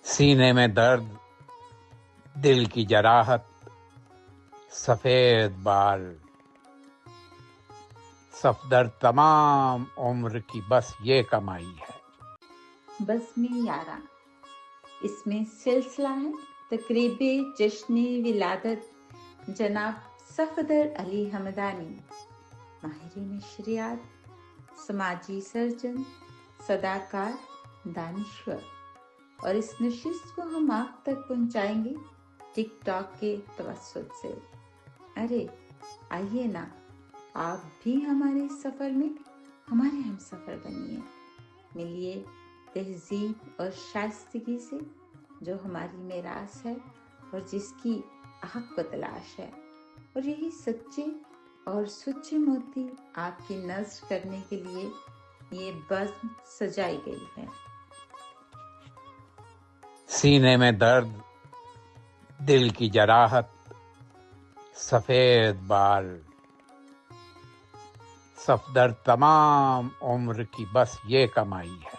سینے میں درد، دل کی جراحت، سفید بال، صفدر تمام عمر کی بس یہ کمائی ہے۔ بزم یاراں، اس میں سلسلہ ہے تقریب جشن ولادت جناب صفدر علی حمدانی، ماہر نشریات، سماجی سرجن، صداکار، دانشور، اور اس نشست کو ہم آپ تک پہنچائیں گے ٹک ٹاک کے توسط سے۔ ارے آئیے نا، آپ بھی ہمارے سفر میں ہمارے ہم سفر بنیے، ملیے تہذیب اور شائستگی سے جو ہماری میراث ہے اور جس کی حق و تلاش ہے، اور یہی سچے اور سچے موتی آپ کی نذر کرنے کے لیے یہ بزم سجائی گئی ہے۔ سینے میں درد، دل کی جراحت، سفید بال، صفدر تمام عمر کی بس یہ کمائی ہے۔